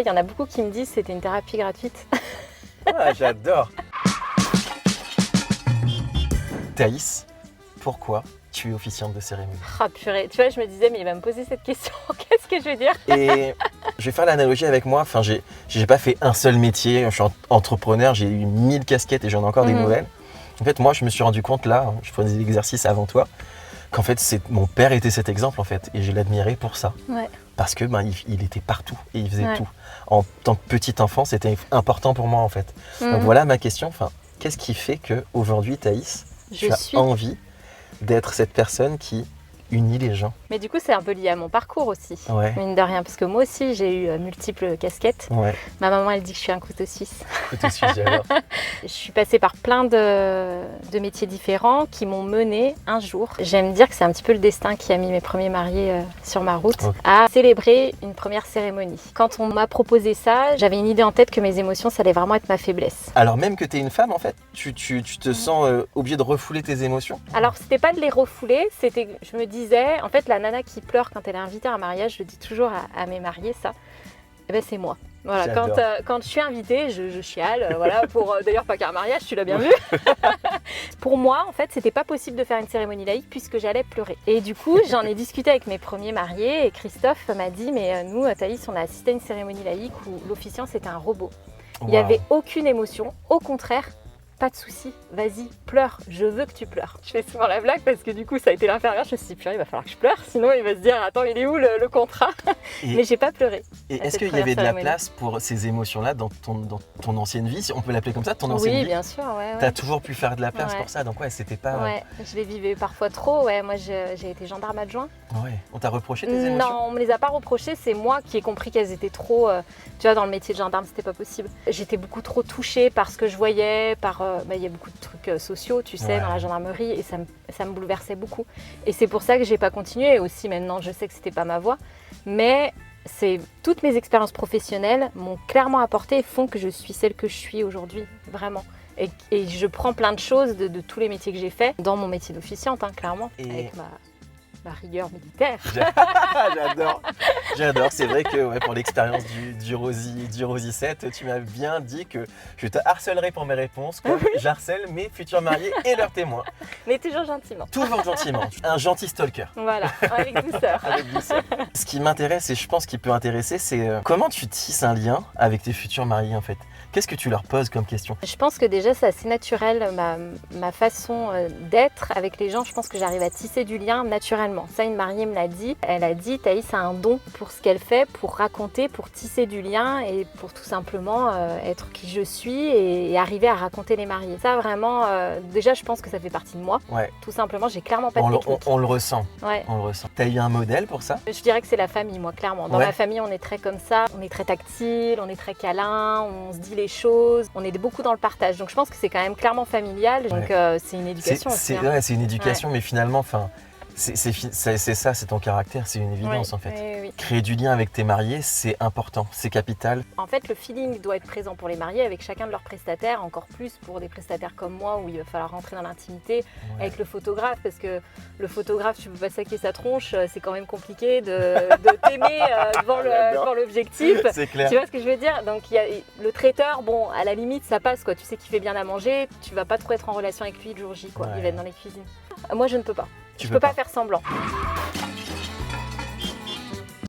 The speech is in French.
Il y en a beaucoup qui me disent que c'était une thérapie gratuite. Ah, j'adore. Thaïs, pourquoi tu es officiante de cérémonie? Ah purée, tu vois, je me disais, mais il va me poser cette question, qu'est-ce que je vais dire? Et je vais faire l'analogie avec moi. Enfin, j'ai pas fait un seul métier. Je suis entrepreneur, j'ai eu 1000 casquettes et j'en ai encore des nouvelles. En fait, moi, je me suis rendu compte là, je faisais des exercices avant toi, qu'en fait, mon père était cet exemple en fait, et je l'admirais pour ça. Ouais. Parce que il était partout et il faisait tout. En tant que petit enfant, c'était important pour moi en fait. Donc voilà ma question. Enfin, qu'est-ce qui fait que aujourd'hui, Thaïs, tu as envie d'être cette personne qui unit les gens? Mais du coup, c'est un peu lié à mon parcours aussi, mine de rien, parce que moi aussi, j'ai eu multiples casquettes. Ma maman, elle dit que je suis un couteau suisse. Couteau suisse, j'adore. Je suis passée par plein de métiers différents qui m'ont menée un jour. J'aime dire que c'est un petit peu le destin qui a mis mes premiers mariés sur ma route à célébrer une première cérémonie. Quand on m'a proposé ça, j'avais une idée en tête que mes émotions, ça allait vraiment être ma faiblesse. Alors même que tu es une femme, en fait, tu te sens obligée de refouler tes émotions? Alors, c'était pas de les refouler, c'était, je me disais, en fait, la nana qui pleure quand elle est invitée à un mariage, je dis toujours à mes mariés ça, eh ben c'est moi. Voilà, quand je suis invitée, je chiale, voilà, pour d'ailleurs pas qu'un mariage, tu l'as bien vu. Pour moi, en fait, c'était pas possible de faire une cérémonie laïque puisque j'allais pleurer. Et du coup, j'en ai discuté avec mes premiers mariés et Christophe m'a dit, mais nous, à Thaïs, on a assisté à une cérémonie laïque où l'officiant c'était un robot. Il n'y avait aucune émotion, au contraire. Pas de souci, vas-y, pleure, je veux que tu pleures. Je fais souvent la blague parce que du coup ça a été l'inférieur, je me suis dit purée, il va falloir que je pleure, sinon il va se dire attends il est où le contrat? Mais j'ai pas pleuré. Et est-ce qu'il y avait de la place pour ces émotions-là dans ton ancienne vie, si on peut l'appeler comme ça, ton ancienne vie? Oui, bien sûr, T'as toujours pu faire de la place pour ça, donc c'était pas... Ouais, je les vivais parfois trop, moi j'ai été gendarme adjoint. Ouais, on t'a reproché tes émotions? Non, on me les a pas reprochées, c'est moi qui ai compris qu'elles étaient trop... tu vois, dans le métier de gendarme, c'était pas possible. J'étais beaucoup trop touchée par ce que je voyais, il y a beaucoup de trucs sociaux, tu sais, dans la gendarmerie, et ça me bouleversait beaucoup. Et c'est pour ça que j'ai pas continué. Aussi, maintenant, je sais que c'était pas ma voie, mais toutes mes expériences professionnelles m'ont clairement apporté et font que je suis celle que je suis aujourd'hui, vraiment. Et je prends plein de choses de tous les métiers que j'ai faits dans mon métier d'officiante, clairement, avec ma rigueur militaire. J'adore. C'est vrai que pour l'expérience du Rosy 7, tu m'as bien dit que je te harcèlerai pour mes réponses, comme j'harcèle mes futurs mariés et leurs témoins. Mais toujours gentiment. Toujours gentiment. Un gentil stalker. Voilà, avec douceur. Avec douceur. Ce qui m'intéresse et je pense qu'il peut intéresser, c'est comment tu tisses un lien avec tes futurs mariés en fait. Qu'est-ce que tu leur poses comme question? Je pense que déjà c'est assez naturel, ma façon d'être avec les gens. Je pense que j'arrive à tisser du lien naturellement. Ça, une mariée me l'a dit. Elle a dit, Thaïs a un don pour ce qu'elle fait, pour raconter, pour tisser du lien et pour tout simplement être qui je suis et arriver à raconter les mariés. Ça vraiment, déjà je pense que ça fait partie de moi. Tout simplement, j'ai clairement pas de technique. On le ressent. On le ressent. T'as eu un modèle pour ça? Je dirais que c'est la famille, moi, clairement. Dans ma famille, on est très comme ça. On est très tactile, on est très câlin, on se dit les choses, on est beaucoup dans le partage. Donc je pense que c'est quand même clairement familial. Donc c'est une éducation aussi. C'est une éducation, mais finalement, c'est ça, c'est ton caractère, c'est une évidence en fait. Oui. Créer du lien avec tes mariés, c'est important, c'est capital. En fait, le feeling doit être présent pour les mariés avec chacun de leurs prestataires, encore plus pour des prestataires comme moi où il va falloir rentrer dans l'intimité avec le photographe, parce que le photographe, tu peux pas saquer sa tronche, c'est quand même compliqué de t'aimer devant l'objectif. C'est clair. Tu vois ce que je veux dire? Donc il y a le traiteur, bon, à la limite, ça passe quoi. Tu sais qu'il fait bien à manger, tu vas pas trop être en relation avec lui le jour J quoi. Il va être dans les cuisines. Moi, je ne peux pas. Je peux pas faire semblant.